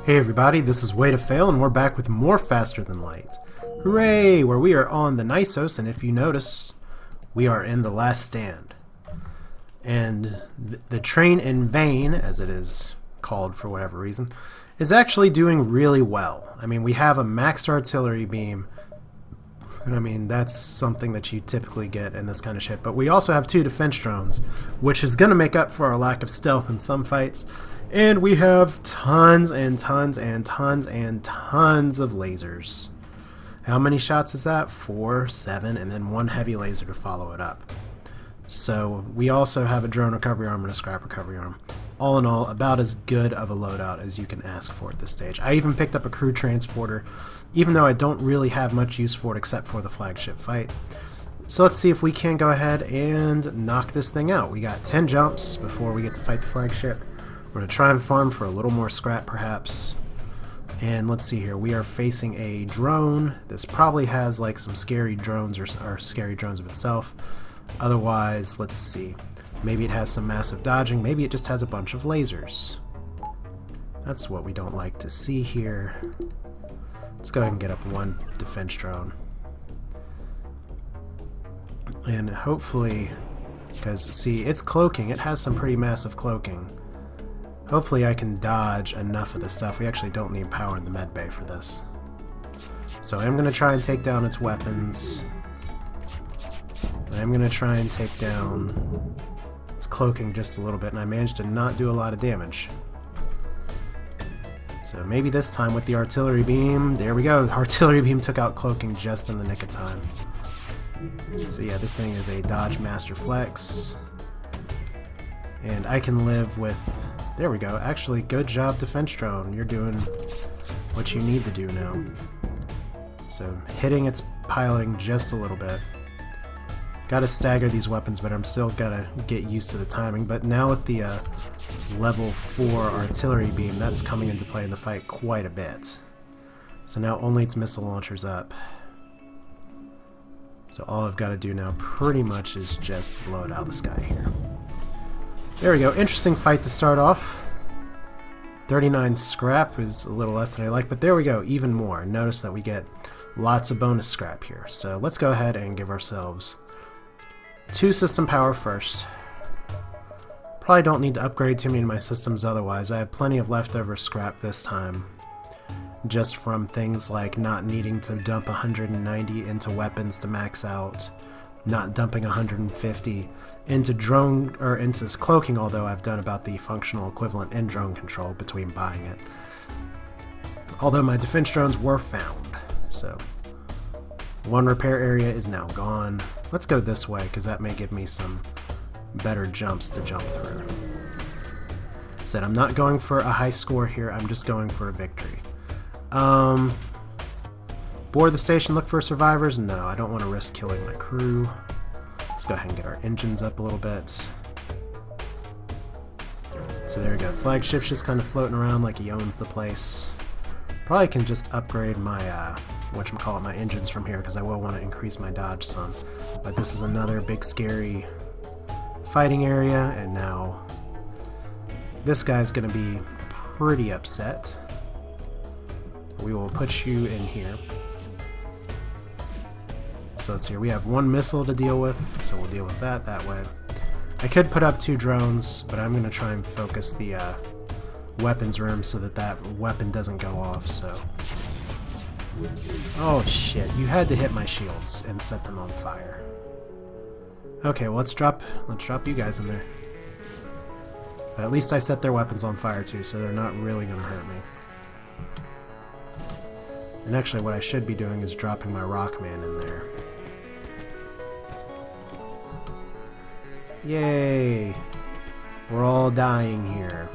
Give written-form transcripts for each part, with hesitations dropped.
Hey everybody, this is Way to Fail, and we're back with more Faster Than Light. Hooray! Where we are on the Nisos, and if you notice, we are in the last stand. And the train in vain, as it is called for whatever reason, is actually doing really well. I mean, we have a maxed artillery beam, and I mean, that's something that you typically get in this kind of shit. But we also have 2 defense drones, which is going to make up for our lack of stealth in some fights. And we have tons and tons and tons and tons of lasers. How many shots is that? 4, 7, and then 1 heavy laser to follow it up. So we also have a drone recovery arm and a scrap recovery arm. All in all, about as good of a loadout as you can ask for at this stage. I even picked up a crew transporter, even though I don't really have much use for it except for the flagship fight. So let's see if we can go ahead and knock this thing out. We got 10 jumps before we get to fight the flagship. We're going to try and farm for a little more scrap, perhaps. And let's see here. We are facing a drone. This probably has like some scary drones or scary drones of itself. Otherwise, let's see. Maybe it has some massive dodging. Maybe it just has a bunch of lasers. That's what we don't like to see here. Let's go ahead and get up 1 defense drone. And hopefully, because see, it's cloaking. It has some pretty massive cloaking. Hopefully I can dodge enough of this stuff. We actually don't need power in the med bay for this. So I'm going to try and take down its weapons. I'm going to try and take down its cloaking just a little bit, and I managed to not do a lot of damage. So maybe this time with the artillery beam, there we go. Artillery beam took out cloaking just in the nick of time. So yeah, this thing is a dodge master flex. And I can live with... There we go. Actually, good job, defense drone. You're doing what you need to do now. So, hitting its piloting just a little bit. Gotta stagger these weapons, but I'm still gotta get used to the timing. But now with the level 4 artillery beam, that's coming into play in the fight quite a bit. So now only its missile launcher's up. So all I've got to do now pretty much is just blow it out of the sky here. There we go. Interesting fight to start off. 39 scrap is a little less than I like, but there we go. Even more. Notice that we get lots of bonus scrap here. So let's go ahead and give ourselves 2 system power first. Probably don't need to upgrade too many of my systems otherwise. I have plenty of leftover scrap this time. Just from things like not needing to dump 190 into weapons to max out. Not dumping 150 into drone or into cloaking, although I've done about the functional equivalent in drone control between buying it. Although my defense drones were found, so 1 repair area is now gone. Let's go this way because that may give me some better jumps to jump through. Said I'm not going for a high score here. I'm just going for a victory. Board the station, look for survivors? No, I don't want to risk killing my crew. Let's go ahead and get our engines up a little bit. So there we go. Flagship's just kind of floating around like he owns the place. Probably can just upgrade my, whatchamacallit, my engines from here because I will want to increase my dodge some. But this is another big scary fighting area, and now this guy's going to be pretty upset. We will put you in here. So let's see, we have 1 missile to deal with, so we'll deal with that way. I could put up 2 drones, but I'm going to try and focus the weapons room so that that weapon doesn't go off, so... Oh shit, you had to hit my shields and set them on fire. Okay, well let's drop you guys in there. But at least I set their weapons on fire too, so they're not really going to hurt me. And actually what I should be doing is dropping my Rockman in there. Yay! We're all dying here.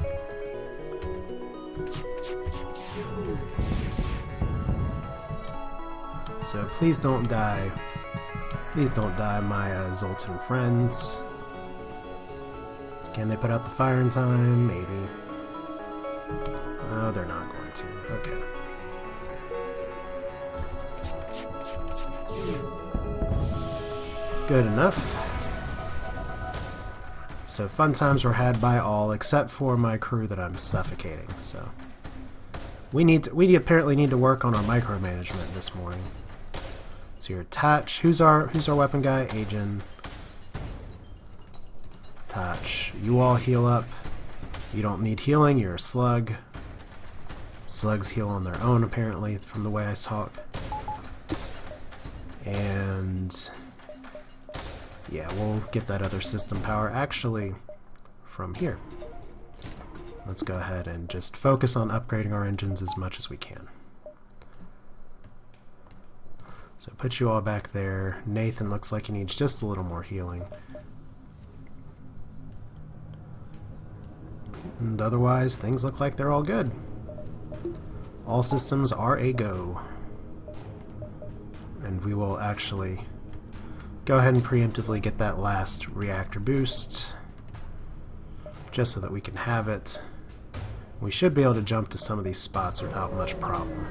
So please don't die. Please don't die, my Zoltan friends. Can they put out the fire in time? Maybe. Oh, they're not going to. Okay. Good enough. So fun times were had by all, except for my crew that I'm suffocating, so We apparently need to work on our micromanagement this morning. So you're attach. Who's our weapon guy? Agent. Attach. You all heal up. You don't need healing. You're a slug. Slugs heal on their own, apparently, from the way I talk. And yeah, we'll get that other system power actually from here. Let's go ahead and just focus on upgrading our engines as much as we can. So put you all back there. Nathan looks like he needs just a little more healing. And otherwise, things look like they're all good. All systems are a go. And we will actually go ahead and preemptively get that last reactor boost, just so that we can have it. We should be able to jump to some of these spots without much problem.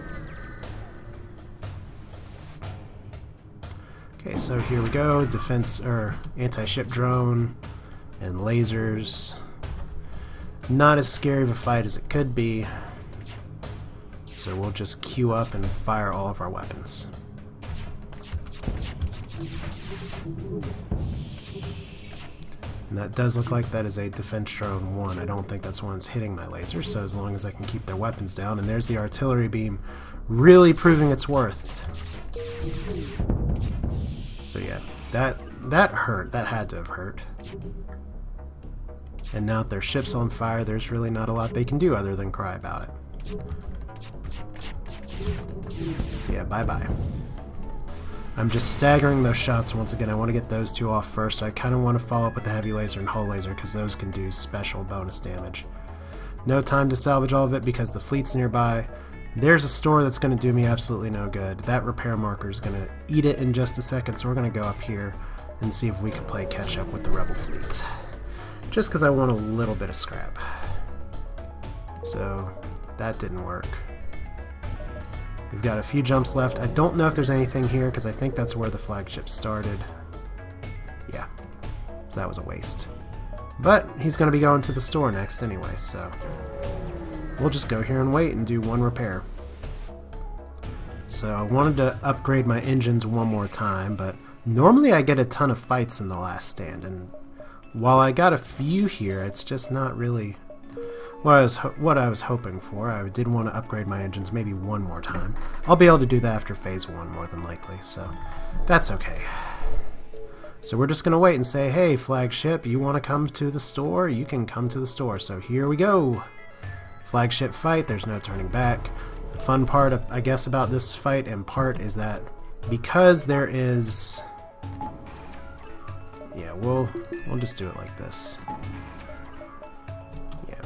Okay, so here we go. Defense or anti-ship drone and lasers. Not as scary of a fight as it could be. So we'll just queue up and fire all of our weapons. And that does look like that is a defense drone 1. I don't think that's one that's hitting my laser, so as long as I can keep their weapons down. And there's the artillery beam really proving its worth. So yeah, that hurt. That had to have hurt. And now that their ship's on fire, there's really not a lot they can do other than cry about it. So yeah, bye-bye. I'm just staggering those shots once again. I want to get those two off first. I kind of want to follow up with the heavy laser and hull laser because those can do special bonus damage. No time to salvage all of it because the fleet's nearby. There's a store that's going to do me absolutely no good. That repair marker is going to eat it in just a second, so we're going to go up here and see if we can play catch up with the rebel fleet. Just because I want a little bit of scrap. So that didn't work. We've got a few jumps left. I don't know if there's anything here because I think that's where the flagship started. Yeah, so that was a waste. But he's going to be going to the store next anyway, so we'll just go here and wait and do one repair. So I wanted to upgrade my engines one more time, but normally I get a ton of fights in the last stand, and while I got a few here, it's just not really what I was hoping for. I did want to upgrade my engines maybe one more time. I'll be able to do that after phase 1 more than likely, so that's okay. So we're just going to wait and say, hey, flagship, you want to come to the store? You can come to the store. So here we go. Flagship fight, there's no turning back. The fun part, I guess, about this fight in part is that because there is... Yeah, we'll just do it like this. Yeah,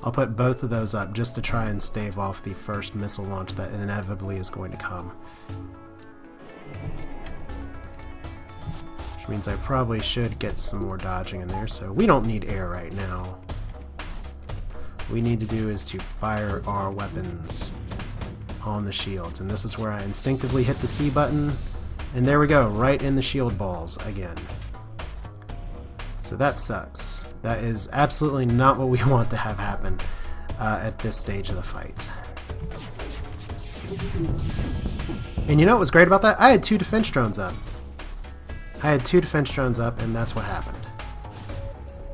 I'll put both of those up just to try and stave off the first missile launch that inevitably is going to come. Which means I probably should get some more dodging in there, so we don't need air right now. What we need to do is to fire our weapons on the shields, and this is where I instinctively hit the C button, and there we go, right in the shield balls again. So that sucks. That is absolutely not what we want to have happen at this stage of the fight. And you know what was great about that? I had 2 defense drones up. And that's what happened.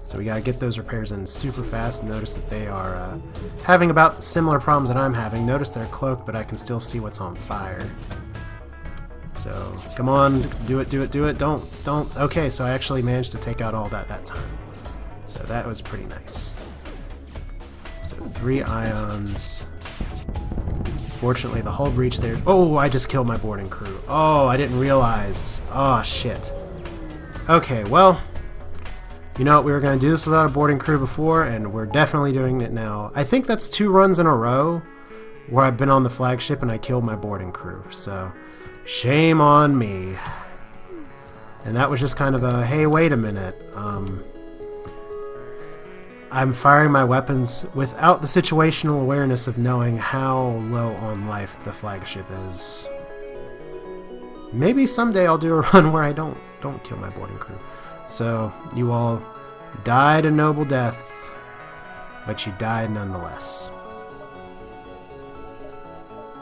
So we gotta get those repairs in super fast. Notice that they are having about similar problems that I'm having. Notice they're cloaked, but I can still see what's on fire. So, come on, do it, do it, do it, don't. Okay, so I actually managed to take out all that time. So that was pretty nice. So 3 ions. Fortunately, the hull breach there... Oh, I just killed my boarding crew. Oh, I didn't realize. Oh, shit. Okay, well, you know what, we were going to do this without a boarding crew before, and we're definitely doing it now. I think that's 2 runs in a row where I've been on the flagship and I killed my boarding crew, so... Shame on me. And that was just kind of a, hey, wait a minute. I'm firing my weapons without the situational awareness of knowing how low on life the flagship is. Maybe someday I'll do a run where I don't kill my boarding crew. So, you all died a noble death, but you died nonetheless.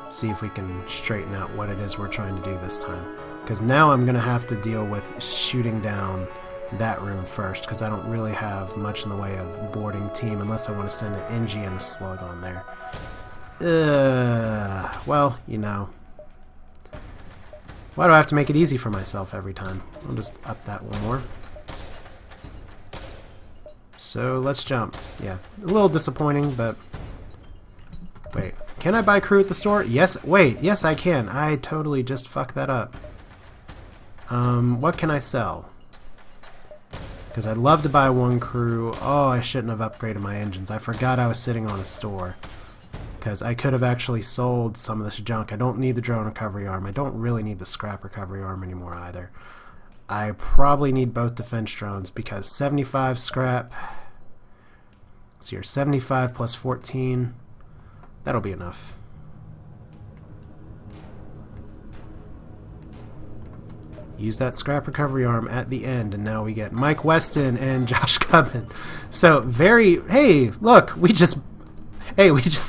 see if we can straighten out what it is we're trying to do this time. Because now I'm going to have to deal with shooting down that room first, because I don't really have much in the way of boarding team unless I want to send an NG and a slug on there. Well, you know. Why do I have to make it easy for myself every time? I'll just up that one more. So let's jump. Yeah, a little disappointing, but... Wait, can I buy crew at the store? Yes, wait, yes I can. I totally just fucked that up. What can I sell? Because I'd love to buy one crew. Oh, I shouldn't have upgraded my engines. I forgot I was sitting on a store. Because I could have actually sold some of this junk. I don't need the drone recovery arm. I don't really need the scrap recovery arm anymore either. I probably need both defense drones because 75 scrap. Let's see here, 75 plus 14. That'll be enough. Use that scrap recovery arm at the end, and now we get Mike Weston and Josh Cubbin. So hey, look, we just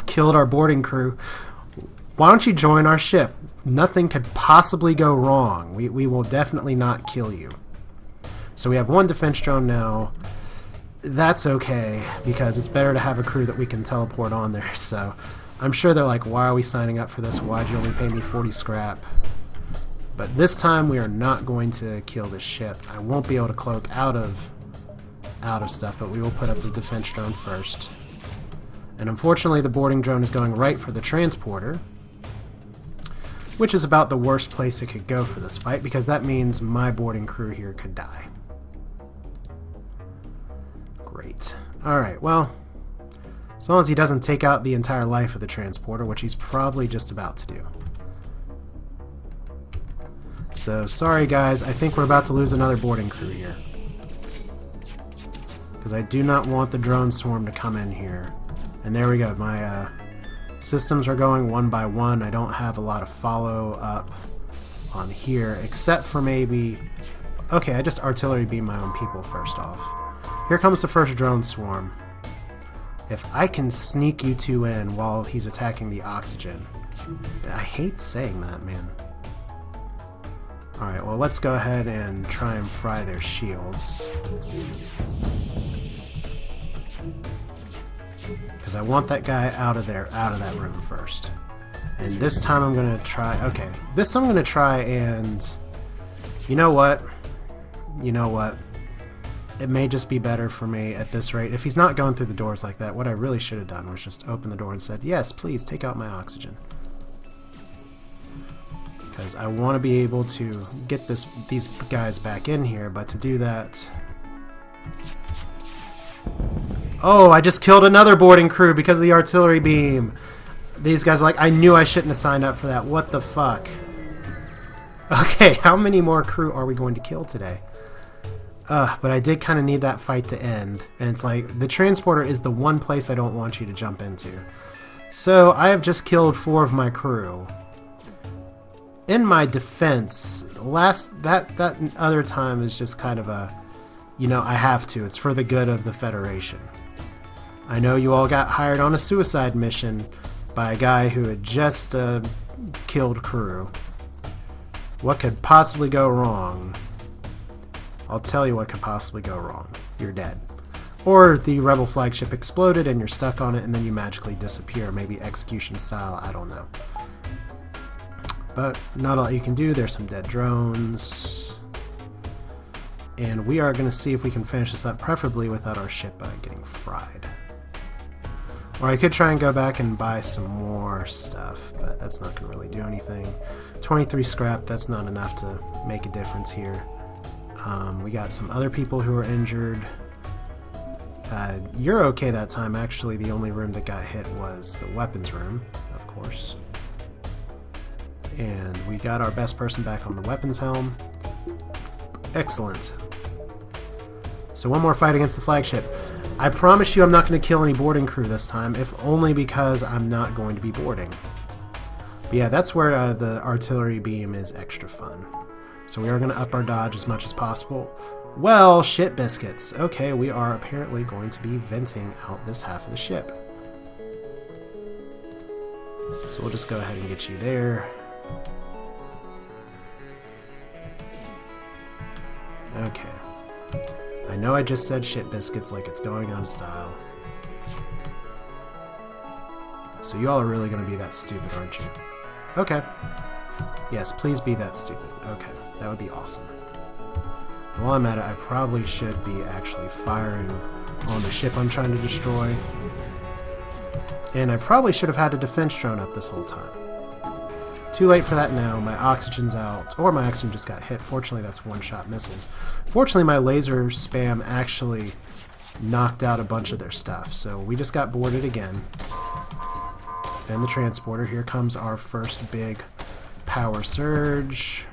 killed our boarding crew. Why don't you join our ship? Nothing could possibly go wrong. We will definitely not kill you. So we have one defense drone now. That's okay, because it's better to have a crew that we can teleport on there. So I'm sure they're like, why are we signing up for this? Why'd you only pay me 40 scrap? But this time we are not going to kill this ship. I won't be able to cloak out of stuff, but we will put up the defense drone first. And unfortunately the boarding drone is going right for the transporter, which is about the worst place it could go for this fight, because that means my boarding crew here could die. Great. Alright, well, as long as he doesn't take out the entire life of the transporter, which he's probably just about to do. So, sorry guys, I think we're about to lose another boarding crew here. Because I do not want the drone swarm to come in here. And there we go, my systems are going one by one. I don't have a lot of follow-up on here, except for maybe... Okay, I just artillery beam my own people first off. Here comes the first drone swarm. If I can sneak you two in while he's attacking the oxygen. I hate saying that, man. Alright, well let's go ahead and try and fry their shields. Because I want that guy out of that room first. And this time I'm going to try... Okay, this time I'm going to try and... You know what? It may just be better for me at this rate. If he's not going through the doors like that, what I really should have done was just open the door and said, yes, please, take out my oxygen. Because I want to be able to get these guys back in here, but to do that... Oh, I just killed another boarding crew because of the artillery beam. These guys are like, I knew I shouldn't have signed up for that. What the fuck? Okay, how many more crew are we going to kill today? But I did kind of need that fight to end. And it's like, the transporter is the one place I don't want you to jump into. So, I have just killed 4 of my crew. In my defense, that other time is just kind of a, you know, I have to. It's for the good of the Federation. I know you all got hired on a suicide mission by a guy who had just killed crew. What could possibly go wrong? I'll tell you what could possibly go wrong. You're dead. Or the rebel flagship exploded and you're stuck on it and then you magically disappear. Maybe execution style, I don't know. But not all you can do. There's some dead drones. And we are going to see if we can finish this up, preferably without our ship getting fried. Or I could try and go back and buy some more stuff, but that's not going to really do anything. 23 scrap, that's not enough to make a difference here. We got some other people who are injured. You're okay that time. Actually, the only room that got hit was the weapons room, of course. And we got our best person back on the weapons helm. Excellent. So one more fight against the flagship. I promise you I'm not going to kill any boarding crew this time, if only because I'm not going to be boarding. But yeah, that's where the artillery beam is extra fun. So we are going to up our dodge as much as possible. Well, shit biscuits. Okay, we are apparently going to be venting out this half of the ship. So we'll just go ahead and get you there. Okay. I know I just said shit biscuits like it's going out of style. So you all are really going to be that stupid, aren't you? Okay. Yes, please be that stupid. Okay, that would be awesome. While I'm at it, I probably should be actually firing on the ship I'm trying to destroy. And I probably should have had a defense drone up this whole time. Too late for that now. My oxygen's out. Or my oxygen just got hit. Fortunately, that's one-shot missiles. Fortunately, my laser spam actually knocked out a bunch of their stuff. So we just got boarded again. And the transporter. Here comes our first big power surge.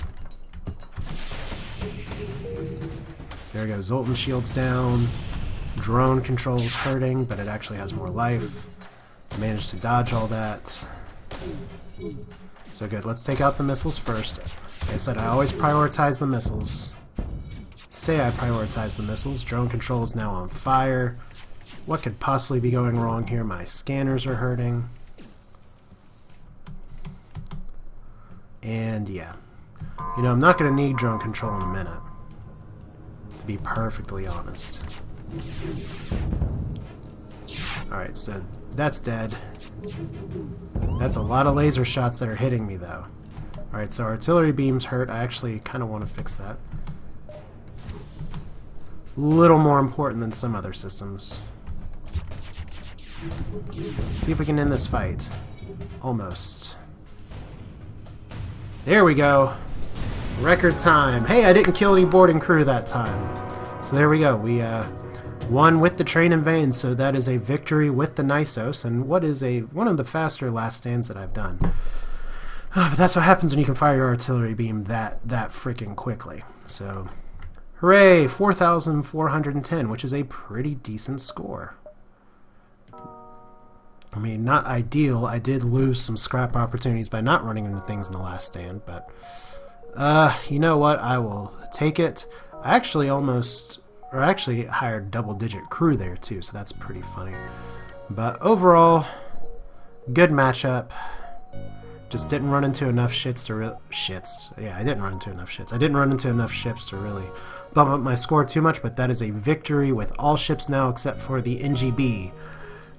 There we go. Zoltan shield's down. Drone control's hurting, but it actually has more life. I managed to dodge all that. So good. Let's take out the missiles first. Like I said, I always prioritize the missiles. Say I prioritize the missiles. Drone control is now on fire. What could possibly be going wrong here? My scanners are hurting. And yeah. You know, I'm not going to need drone control in a minute. To be perfectly honest. Alright, so that's dead. That's a lot of laser shots that are hitting me, though. Alright, so artillery beams hurt. I actually kind of want to fix that. A little more important than some other systems. See if we can end this fight. Almost. There we go. Record time. Hey, I didn't kill any boarding crew that time. So there we go. We won with the train in vain, so that is a victory with the Nisos, and what is one of the faster last stands that I've done. But that's what happens when you can fire your artillery beam that freaking quickly. So, hooray! 4,410, which is a pretty decent score. I mean, not ideal. I did lose some scrap opportunities by not running into things in the last stand, but you know what? I will take it. I actually actually hired double-digit crew there too, so that's pretty funny. But overall, good matchup. Just didn't run into enough shits to Yeah, I didn't run into enough shits. I didn't run into enough ships to really bump up my score too much, but that is a victory with all ships now except for the NGB.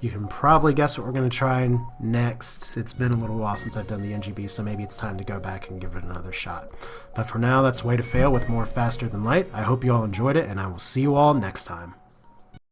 You can probably guess what we're going to try next. It's been a little while since I've done the NGB, so maybe it's time to go back and give it another shot. But for now, that's Way to Fail with more Faster Than Light. I hope you all enjoyed it, and I will see you all next time.